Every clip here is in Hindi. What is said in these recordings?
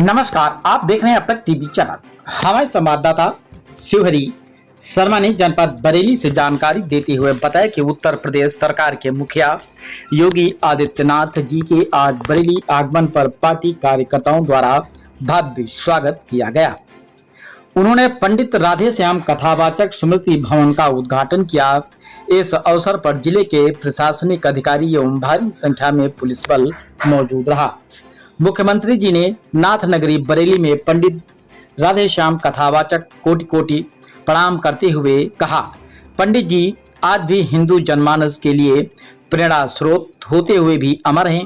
नमस्कार, आप देख रहे हैं अब तक टीवी चैनल। हमारे संवाददाता शिवहरी शर्मा ने जनपद बरेली से जानकारी देते हुए बताया कि उत्तर प्रदेश सरकार के मुखिया योगी आदित्यनाथ जी के आज बरेली आगमन पर पार्टी कार्यकर्ताओं द्वारा भव्य स्वागत किया गया। उन्होंने पंडित राधेश्याम कथावाचक स्मृति भवन का उद्घाटन किया। इस अवसर पर जिले के प्रशासनिक अधिकारी एवं भारी संख्या में पुलिस बल मौजूद रहा। मुख्यमंत्री जी ने नाथ नगरी बरेली में पंडित राधेश्याम कथावाचक कोटि कोटि प्रणाम करते हुए कहा, पंडित जी आज भी हिंदू जनमानस के लिए प्रेरणा स्रोत होते हुए भी अमर हैं।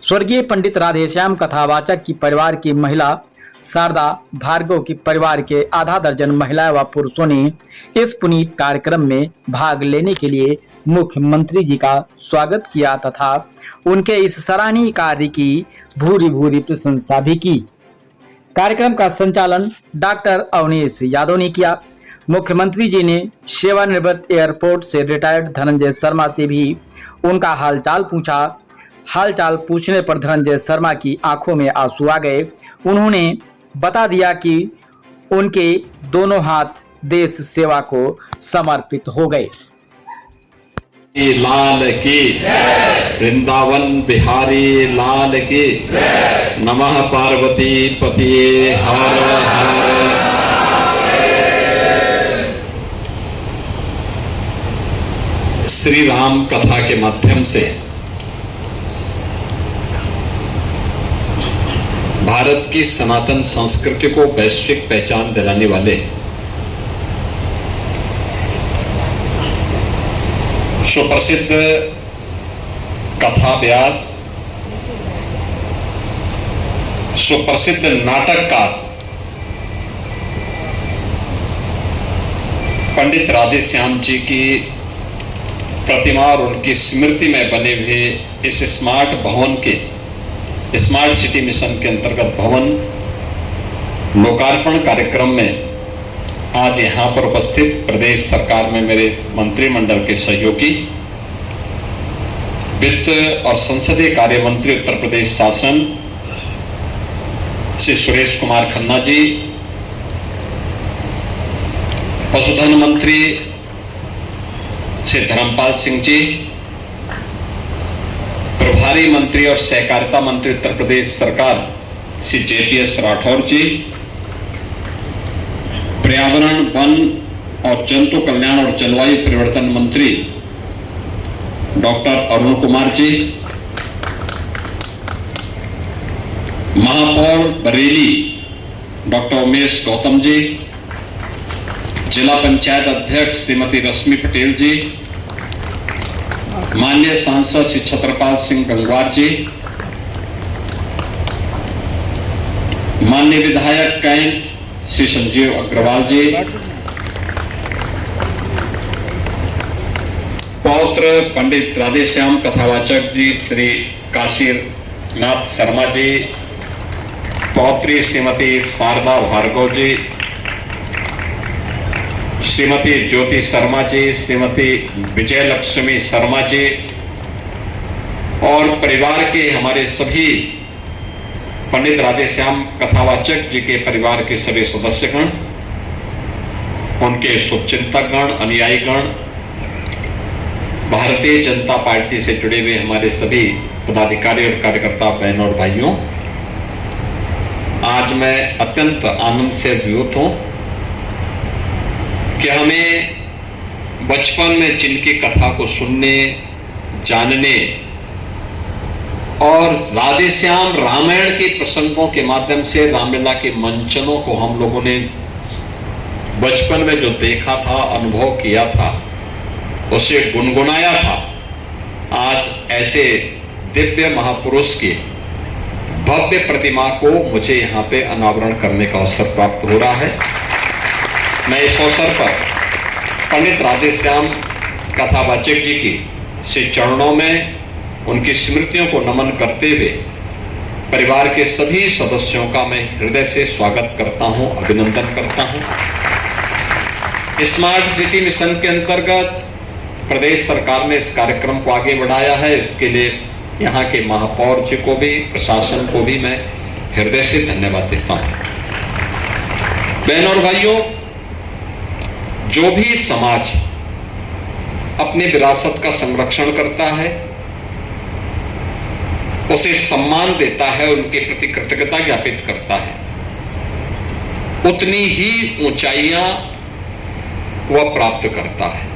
स्वर्गीय पंडित राधेश्याम कथावाचक की परिवार की महिला शारदा भार्गव की परिवार के आधा दर्जन महिला व पुरुषों ने इस पुनीत कार्यक्रम में भाग लेने के लिए मुख्यमंत्री जी का स्वागत किया तथा उनके इस सराहनीय कार्य की भूरी भूरी प्रशंसा भी की। कार्यक्रम का संचालन डॉक्टर अवनीश यादव ने किया। मुख्यमंत्री जी ने सेवानिवृत्त एयरपोर्ट से रिटायर्ड धनंजय शर्मा से भी उनका हालचाल पूछा। हालचाल पूछने पर धनंजय शर्मा की आंखों में आंसू आ गए। उन्होंने बता दिया कि उनके दोनों हाथ देश सेवा को समर्पित हो गए। लाल की वृंदावन बिहारी लाल की नमः पार्वती पतिये हर हर। श्री राम कथा के माध्यम से भारत की सनातन संस्कृति को वैश्विक पहचान दिलाने वाले सुप्रसिद्ध कथा व्यास, सुप्रसिद्ध नाटककार पंडित राधेश्याम जी की प्रतिमा और उनकी स्मृति में बने हुए इस स्मार्ट भवन के स्मार्ट सिटी मिशन के अंतर्गत भवन लोकार्पण कार्यक्रम में आज यहाँ पर उपस्थित प्रदेश सरकार में मेरे मंत्रिमंडल के सहयोगी, वित्त और संसदीय कार्य मंत्री उत्तर प्रदेश शासन श्री सुरेश कुमार खन्ना जी, पशुधन मंत्री श्री धर्मपाल सिंह जी, प्रभारी मंत्री और सहकारिता मंत्री उत्तर प्रदेश सरकार श्री JPS राठौर जी, पर्यावरण वन और जंतु कल्याण और जलवायु परिवर्तन मंत्री डॉक्टर अरुण कुमार जी, महापौर बरेली डॉक्टर उमेश गौतम जी, जिला पंचायत अध्यक्ष श्रीमती रश्मि पटेल जी, माननीय सांसद श्री छत्रपाल सिंह गंगवार जी, माननीय विधायक कैंट श्री संजीव अग्रवाल जी, पौत्र पंडित राधेश्याम कथावाचक जी श्री काशीनाथ शर्मा जी, पौत्री श्रीमती शारदा भार्गव जी, श्रीमती ज्योति शर्मा जी, श्रीमती विजय लक्ष्मी शर्मा जी और परिवार के हमारे सभी पंडित राधेश्याम कथावाचक जी के परिवार के सभी सदस्यगण, उनके शुभचिंतकगण, अनुयायीगण, भारतीय जनता पार्टी से जुड़े हुए हमारे सभी पदाधिकारी और कार्यकर्ता बहनों और भाइयों, आज मैं अत्यंत आनंद से अभिभूत हूं कि हमें बचपन में जिनकी कथा को सुनने, जानने और राधेश्याम रामायण के प्रसंगों के माध्यम से रामलीला के मंचनों को हम लोगों ने बचपन में जो देखा था, अनुभव किया था, उसे गुनगुनाया था, आज ऐसे दिव्य महापुरुष की भव्य प्रतिमा को मुझे यहाँ पे अनावरण करने का अवसर प्राप्त हो रहा है। मैं इस अवसर पर पंडित राधेश्याम कथावाचक जी की से चरणों में उनकी स्मृतियों को नमन करते हुए परिवार के सभी सदस्यों का मैं हृदय से स्वागत करता हूं, अभिनंदन करता हूं। स्मार्ट सिटी मिशन के अंतर्गत प्रदेश सरकार ने इस कार्यक्रम को आगे बढ़ाया है। इसके लिए यहाँ के महापौर जी को भी, प्रशासन को भी मैं हृदय से धन्यवाद देता हूं। बहनों और भाइयों, जो भी समाज अपनी विरासत का संरक्षण करता है, उसे सम्मान देता है, उनके प्रति कृतज्ञता ज्ञापित करता है, उतनी ही ऊंचाइयां वह प्राप्त करता है।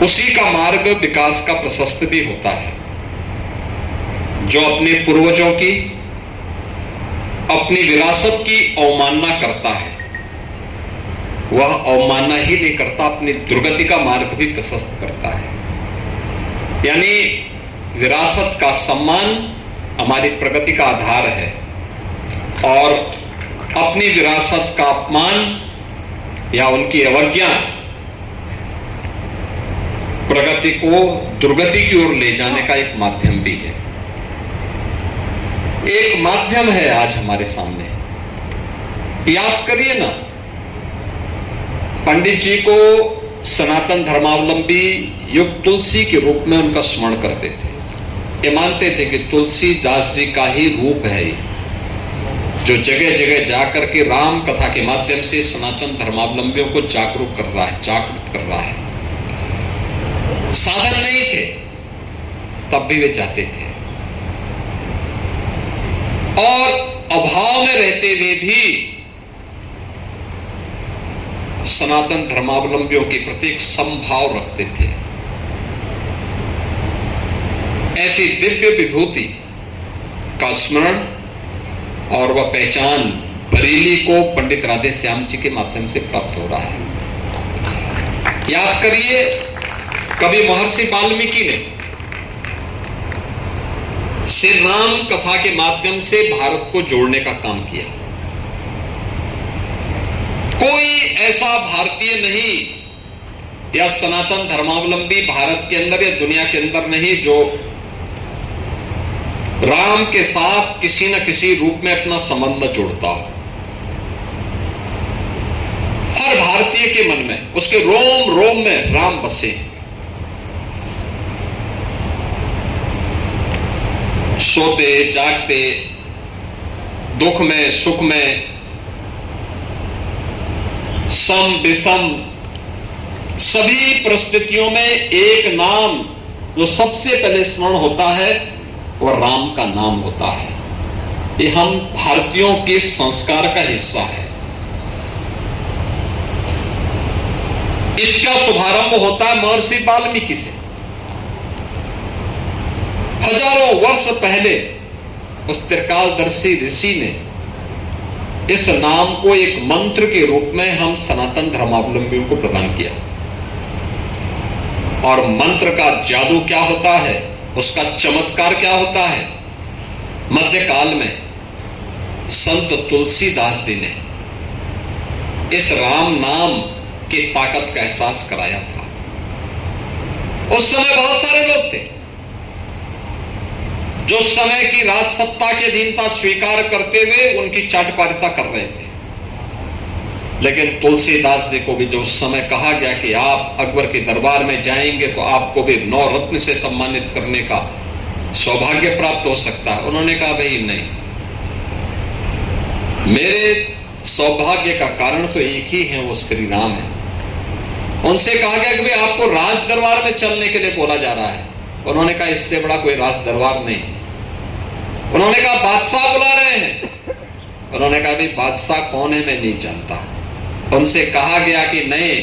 उसी का मार्ग विकास का प्रशस्त भी होता है। जो अपने पूर्वजों की, अपनी विरासत की अवमानना करता है, वह अवमानना ही नहीं करता, अपनी दुर्गति का मार्ग भी प्रशस्त करता है। यानी विरासत का सम्मान हमारी प्रगति का आधार है, और अपनी विरासत का अपमान या उनकी अवज्ञा प्रगति को दुर्गति की ओर ले जाने का एक माध्यम भी है। एक माध्यम है आज हमारे सामने। याद करिए ना, पंडित जी को सनातन धर्मावलंबी युग तुलसी के रूप में उनका स्मरण करते थे। ये मानते थे कि तुलसीदास जी का ही रूप है ये, जो जगह जगह जाकर के राम कथा के माध्यम से सनातन धर्मावलंबियों को जागरूक कर रहा है, जागृत कर रहा है। साधन नहीं थे तब भी वे जाते थे, और अभाव में रहते हुए भी सनातन धर्मावलंबियों के प्रति एक समभाव रखते थे। ऐसी दिव्य विभूति का स्मरण और वह पहचान बरेली को पंडित राधे श्याम जी के माध्यम से प्राप्त हो रहा है। याद करिए, कभी महर्षि वाल्मीकि ने श्री राम कथा के माध्यम से भारत को जोड़ने का काम किया। कोई ऐसा भारतीय नहीं या सनातन धर्मावलंबी भारत के अंदर या दुनिया के अंदर नहीं जो राम के साथ किसी न किसी रूप में अपना संबंध जोड़ता हो। हर भारतीय के मन में, उसके रोम रोम में राम बसे। सोते जागते, दुख में सुख में, सम विषम सभी परिस्थितियों में एक नाम जो सबसे पहले स्मरण होता है वह राम का नाम होता है। ये हम भारतीयों के संस्कार का हिस्सा है। इसका शुभारंभ होता है महर्षि वाल्मीकि से। हजारों वर्ष पहले उस त्रिकालदर्शी ऋषि ने इस नाम को एक मंत्र के रूप में हम सनातन धर्मावलंबियों को प्रदान किया। और मंत्र का जादू क्या होता है, उसका चमत्कार क्या होता है। मध्यकाल में संत तुलसीदास जी ने इस राम नाम की ताकत का एहसास कराया था। उस समय बहुत सारे लोग थे जो समय की राजसत्ता की अधीनता स्वीकार करते हुए उनकी चाटपारिता कर रहे थे। लेकिन तुलसीदास जी को भी जो उस समय कहा गया कि आप अकबर के दरबार में जाएंगे तो आपको भी 9 रत्न से सम्मानित करने का सौभाग्य प्राप्त हो सकता है, उन्होंने कहा भाई नहीं, मेरे सौभाग्य का कारण तो एक ही है, वो श्री राम है। उनसे कहा गया कि भाई आपको राज दरबार में चलने के लिए बोला जा रहा है। उन्होंने कहा इससे बड़ा कोई राज दरबार नहीं। उन्होंने कहा बादशाह बुला रहे हैं। उन्होंने कहा भाई बादशाह कौन है मैं नहीं जानता। उनसे कहा गया कि नहीं,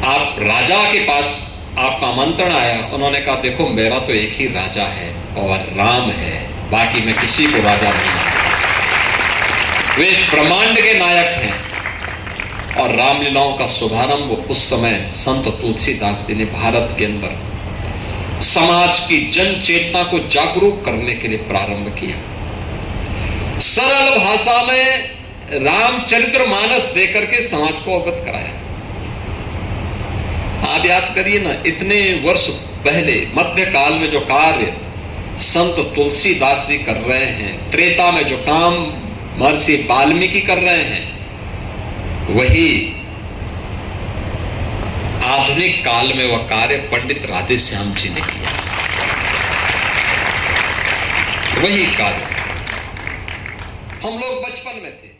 आप राजा के पास आपका आमंत्रण आया। उन्होंने कहा देखो मेरा तो एक ही राजा है और राम है, बाकी मैं किसी को राजा नहीं मानता। वे इस ब्रह्मांड के नायक हैं। और रामलीलाओं का शुभारंभ उस समय संत तुलसीदास जी ने भारत के अंदर समाज की जन चेतना को जागरूक करने के लिए प्रारंभ किया। सरल भाषा में रामचरित्र मानस देकर के समाज को अवगत कराया। आप याद करिए ना, इतने वर्ष पहले मध्यकाल में जो कार्य संत तुलसीदास जी कर रहे हैं, त्रेता में जो काम महर्षि वाल्मीकि कर रहे हैं, वही आधुनिक काल में वह कार्य पंडित राधे श्याम जी ने किया। वही कार्य हम लोग बचपन में थे।